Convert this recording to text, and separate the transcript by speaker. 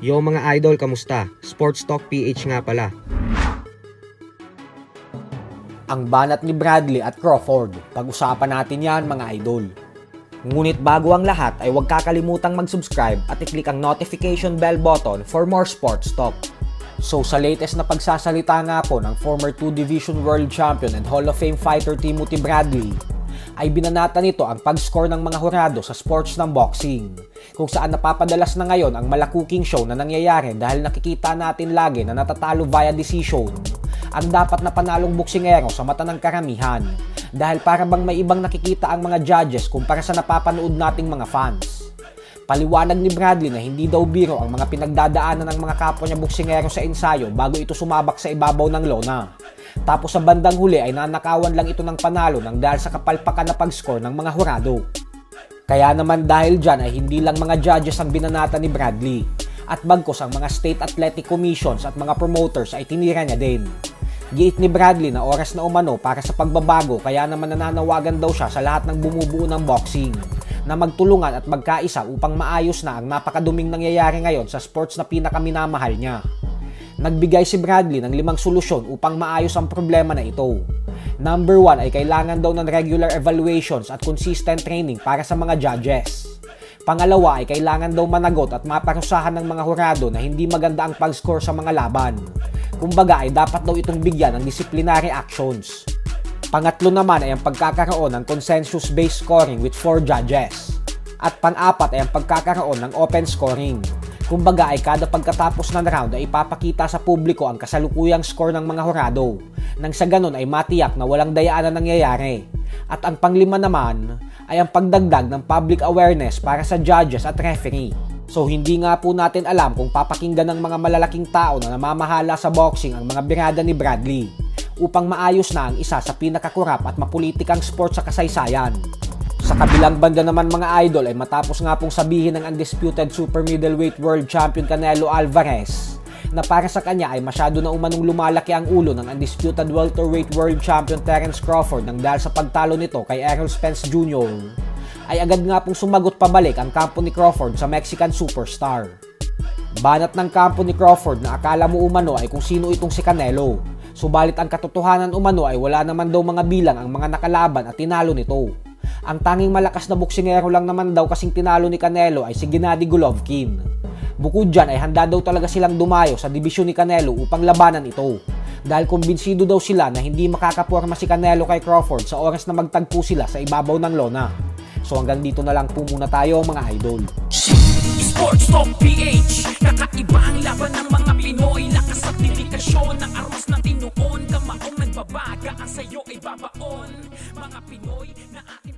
Speaker 1: Yo mga idol, kamusta? Sports Talk PH nga pala.
Speaker 2: Ang banat ni Bradley at Crawford, pag-usapan natin yan mga idol. Ngunit bago ang lahat ay huwag kakalimutang mag-subscribe at i-click ang notification bell button for more sports talk. So sa latest na pagsasalita nga po ng former 2 Division World Champion and Hall of Fame fighter Timothy Bradley, ay binanata nito ang pag-score ng mga hurado sa sports ng boxing, kung saan napapadalas na ngayon ang malakuking show na nangyayari dahil nakikita natin lagi na natatalo via decision ang dapat na panalong boksingero sa mata ng karamihan, dahil para bang may ibang nakikita ang mga judges kumpara sa napapanood nating mga fans. Paliwanag ni Bradley na hindi daw biro ang mga pinagdadaanan ng mga kapwa niya boksingero sa ensayo bago ito sumabak sa ibabaw ng lona. Tapos sa bandang huli ay nanakawan lang ito ng panalo nang dahil sa kapalpakan na pag-score ng mga hurado. Kaya naman dahil dyan ay hindi lang mga judges ang binanata ni Bradley, at bagkos ang mga state athletic commissions at mga promoters ay tinira niya din. Giit ni Bradley na oras na umano para sa pagbabago, kaya naman nananawagan daw siya sa lahat ng bumubuo ng boxing na magtulungan at magkaisa upang maayos na ang napakaduming nangyayari ngayon sa sports na pinakaminamahal niya. Nagbigay si Bradley ng 5 solusyon upang maayos ang problema na ito. Number 1 ay kailangan daw ng regular evaluations at consistent training para sa mga judges. Pangalawa ay kailangan daw managot at maparusahan ng mga hurado na hindi maganda ang pag-score sa mga laban. Kumbaga ay dapat daw itong bigyan ng disciplinary actions. Pangatlo naman ay ang pagkakaroon ng consensus-based scoring with 4 judges. At pang-apat ay ang pagkakaroon ng open scoring. Kumbaga ay kada pagkatapos ng round ay ipapakita sa publiko ang kasalukuyang score ng mga hurado, nang sa ganun ay matiyak na walang dayaan na nangyayari. At ang panglima naman ay ang pagdagdag ng public awareness para sa judges at referee. So hindi nga po natin alam kung papakinggan ng mga malalaking tao na namamahala sa boxing ang mga birada ni Bradley upang maayos na ang isa sa pinakakurap at mapulitikang sport sa kasaysayan. Sa kabilang banda naman mga idol ay matapos nga pong sabihin ng undisputed super middleweight world champion Canelo Alvarez na para sa kanya ay masyado na umanong lumalaki ang ulo ng undisputed welterweight world champion Terence Crawford nang dahil sa pagtalo nito kay Errol Spence Jr. ay agad nga pong sumagot pabalik ang kampo ni Crawford sa Mexican superstar. Banat ng kampo ni Crawford na akala mo umano ay kung sino itong si Canelo, subalit ang katotohanan umano ay wala naman daw mga bilang ang mga nakalaban at tinalo nito. Ang tanging malakas na boksingero lang naman daw kasing tinalo ni Canelo ay si Gennady Golovkin. Bukod dyan ay handa daw talaga silang dumayo sa dibisyon ni Canelo upang labanan ito, dahil kumbinsido daw sila na hindi makakaporma si Canelo kay Crawford sa oras na magtagpo sila sa ibabaw ng lona. So hanggang dito na lang po muna tayo mga idol.
Speaker 3: Sports Talk PH, kakaiba ang laban ng mga Pinoy, lakas at dedikasyon ng aros ng tinuon, kamaong nagbabaga ang sayo ay babaon, mga Pinoy na ating